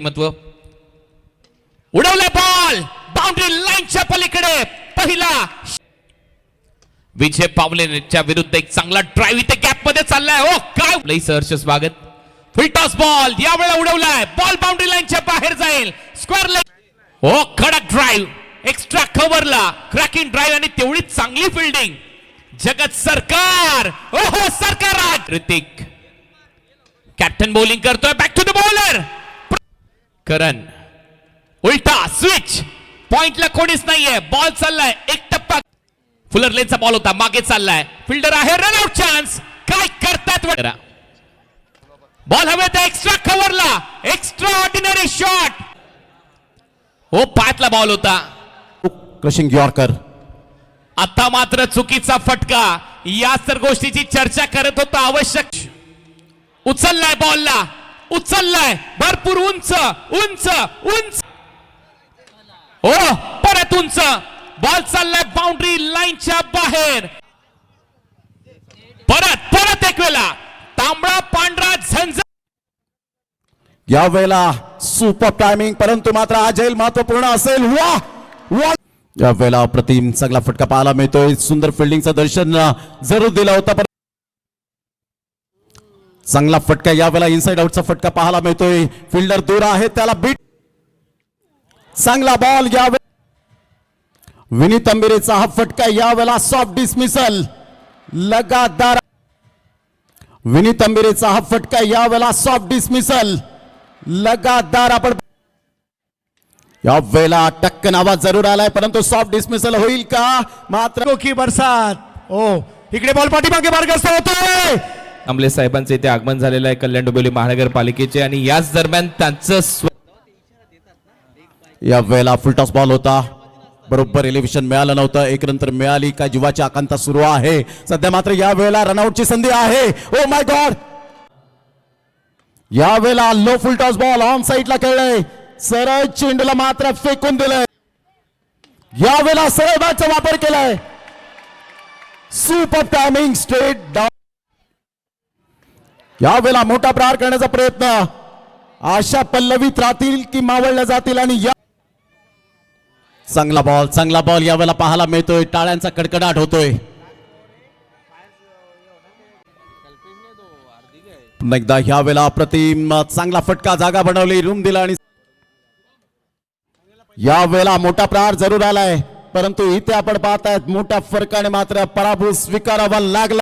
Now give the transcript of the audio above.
महत्व उडवला ball boundary लाईनच्या पलीकडे पहिला विजय पावलेच्या विरुद्ध एक चांगला ड्राइव्ह इथे गॅप मध्ये चाललाय. ओ काय लई सहर्ष स्वागत. फुल टॉस बॉल यावेळेला उडवलाय बॉल बाउंड्री लाईनच्या बाहेर जाईल स्क्वेअर लेग. ओ कडक ड्राइव्ह एक्स्ट्रा कव्हरला क्रॅकिंग ड्राइव्ह आणि तेवढी चांगली फिल्डिंग. जगत सरकार ओहो सरकार ऋतिक कॅप्टन बॉलिंग करतोय back to the bowler Karan उलटा स्विच पॉइंटला कोणीच नाहीये बॉल चाललाय एक टप्पा फुलर लेनचा बॉल होता मागे चाललाय फिल्डर आहे रन आउट चान्स काय करतात वगैरे बॉल हवे तर एक्स्ट्रा कव्हरला एक्स्ट्रा ऑर्डिनरी शॉट. हो पायातला बॉल होता क्रशिंग यॉर्कर. आता मात्र चुकीचा फटका. या तर गोष्टीची चर्चा करत होता आवश्यक. उचललाय बॉलला उचललाय भरपूर उंच उंच उंच ओ परत उंच बॉल चाललाय बाउंड्री लाईनच्या बाहेर. परत परत एक वेळा तांबडा पांढरा झंझ. या वेळेला सुपर टायमिंग परंतु मात्र हा झेल महत्वपूर्ण असेल. वा वा या वेळेला अप्रतिम चांगला फटका पाहायला मिळतोय. सुंदर फिल्डिंगचं दर्शन जरूर दिला होता पण चांगला फटका या वेळेला इनसाइड आउटचा फटका पाहायला मिळतोय. फिल्डर दूर आहे त्याला बीट. चांगला बॉल या विनीत अंबिरेचा हा फटका या वेळेला सॉफ्ट डिसमिसल लगातार. विनीत अंबिरेचा हा फटका या वेळेला सॉफ्ट डिसमिसल लगातार. आपण या वेळेला टक्कन आवाज जरूर आलाय परंतु सॉफ्ट डिसमिसल होईल का मात्र की बरसात. ओ इकडे बॉल पाठीमागे मार्गस्थ होतोय. आमले साहेबांचे इथे आगमन झालेलं आहे कल्याण डोंबिवली महानगरपालिकेचे आणि याच दरम्यान त्यांचं या वेळेला फुल टॉस बॉल होता बरोबर एलिव्हेशन मिळालं नव्हतं. एक नंतर मिळाली का जीवाची आकांक्षा सुरू आहे सध्या मात्र या वेळेला रनआउटची संधी आहे. ओ माय गॉड या वेळेला low full toss ball on साइडला खेळलंय सरळ चेंडूला मात्र फेकून दिलंय. या वेळेला सरळ बॅटचा वापर केलाय. Super timing straight down. या वेळेला मोठा प्रहार करण्याचा प्रयत्न आशा पल्लवीत राहतील की मावळल्या जातील आणि या चांगला बॉल या वेळेला पाहायला मिळतोय. टाळ्यांचा कडकडाट होतोय. एकदा ह्या वेळेला अप्रतिम चांगला फटका जागा बनवली रूम दिला आणि या वेळेला मोठा प्रहार जरूर आलाय परंतु इथे आपण पाहतायत मोठ्या फरकाने मात्र पराभव स्वीकारावा लागला.